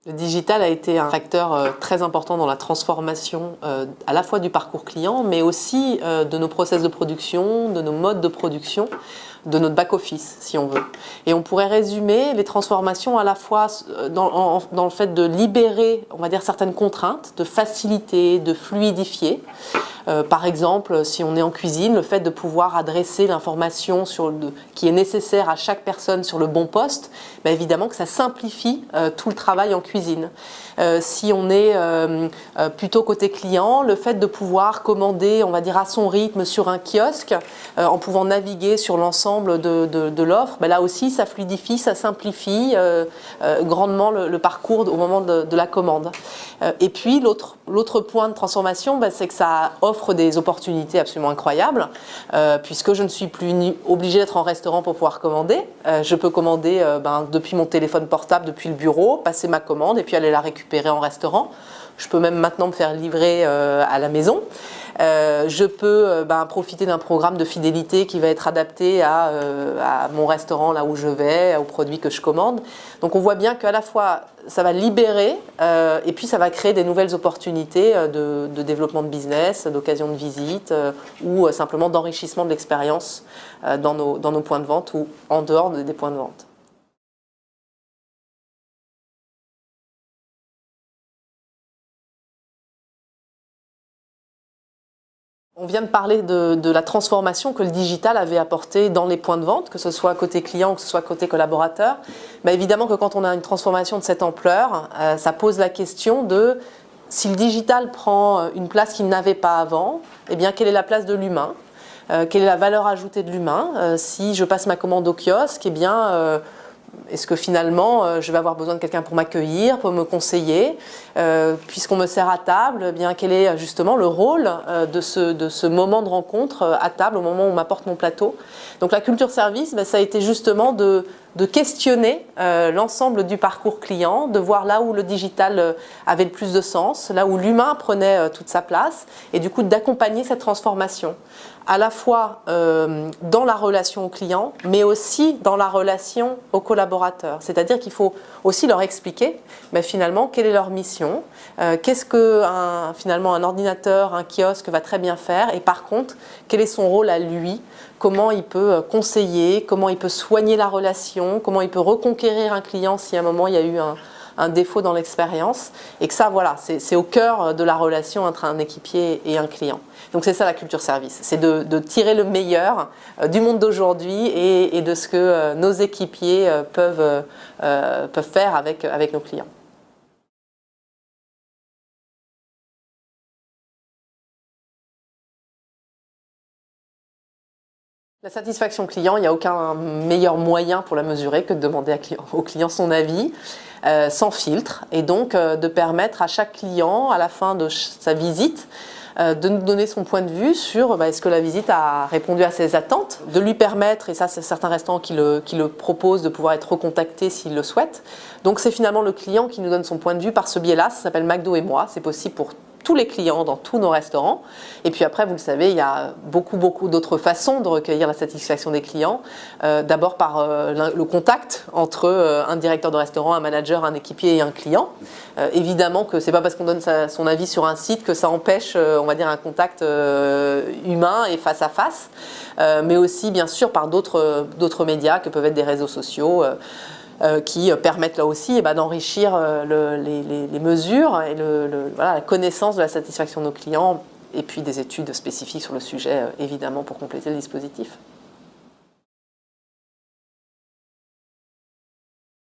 Le digital a été un facteur très important dans la transformation à la fois du parcours client, mais aussi de nos process de production, de nos modes de production, de notre back-office, si on veut. Et on pourrait résumer les transformations à la fois dans le fait de libérer, on va dire, certaines contraintes, de faciliter, de fluidifier. Par exemple, si on est en cuisine, le fait de pouvoir adresser l'information qui est nécessaire à chaque personne sur le bon poste, ben évidemment que ça simplifie tout le travail en cuisine. Si on est plutôt côté client, le fait de pouvoir commander, on va dire, à son rythme sur un kiosque, en pouvant naviguer sur l'ensemble de l'offre, ben là aussi ça fluidifie, ça simplifie grandement le parcours au moment de la commande. Et puis l'autre point de transformation, ben, c'est que ça offre des opportunités absolument incroyables, puisque je ne suis plus obligée d'être en restaurant pour pouvoir commander. Je peux commander depuis mon téléphone portable, depuis le bureau, passer ma commande et puis aller la récupérer en restaurant. Je peux même maintenant me faire livrer à la maison. Je peux profiter d'un programme de fidélité qui va être adapté à mon restaurant, là où je vais, aux produits que je commande. Donc on voit bien qu'à la fois ça va libérer et puis ça va créer des nouvelles opportunités de développement de business, d'occasion de visite ou simplement d'enrichissement de l'expérience dans nos points de vente ou en dehors des points de vente. On vient de parler de la transformation que le digital avait apportée dans les points de vente, que ce soit côté client ou que ce soit côté collaborateur. Mais évidemment que quand on a une transformation de cette ampleur, ça pose la question de si le digital prend une place qu'il n'avait pas avant, eh bien quelle est la place de l'humain ? Quelle est la valeur ajoutée de l'humain ? Si je passe ma commande au kiosque, eh bien est-ce que finalement je vais avoir besoin de quelqu'un pour m'accueillir, pour me conseiller, puisqu'on me sert à table, eh bien quel est justement le rôle de ce moment de rencontre à table au moment où on m'apporte mon plateau. Donc la culture service, ça a été justement de questionner l'ensemble du parcours client, de voir là où le digital avait le plus de sens, là où l'humain prenait toute sa place, et du coup d'accompagner cette transformation, à la fois dans la relation au client, mais aussi dans la relation aux collaborateurs. C'est-à-dire qu'il faut aussi leur expliquer finalement quelle est leur mission, qu'est-ce que finalement un ordinateur, un kiosque va très bien faire, et par contre, quel est son rôle à lui, comment il peut conseiller, comment il peut soigner la relation, comment il peut reconquérir un client si à un moment il y a eu un défaut dans l'expérience, et que ça, voilà, c'est au cœur de la relation entre un équipier et un client. Donc c'est ça la culture service, c'est de tirer le meilleur du monde d'aujourd'hui et de ce que nos équipiers peuvent faire avec nos clients. La satisfaction client, il n'y a aucun meilleur moyen pour la mesurer que de demander au client son avis, sans filtre, et donc de permettre à chaque client, à la fin de sa visite, de nous donner son point de vue sur est-ce que la visite a répondu à ses attentes, de lui permettre, et ça c'est certains restaurants qui le proposent, de pouvoir être recontacté s'il le souhaite. Donc c'est finalement le client qui nous donne son point de vue par ce biais-là, ça s'appelle McDo et moi, c'est possible pour tous les clients dans tous nos restaurants. Et puis après, vous le savez, il y a beaucoup d'autres façons de recueillir la satisfaction des clients. D'abord par le contact entre un directeur de restaurant, un manager, un équipier et un client. Évidemment que c'est pas parce qu'on donne son avis sur un site que ça empêche, on va dire, un contact humain et face à face. Mais aussi, bien sûr, par d'autres médias que peuvent être des réseaux sociaux. Qui permettent là aussi d'enrichir les mesures et la connaissance de la satisfaction de nos clients, et puis des études spécifiques sur le sujet, évidemment, pour compléter le dispositif.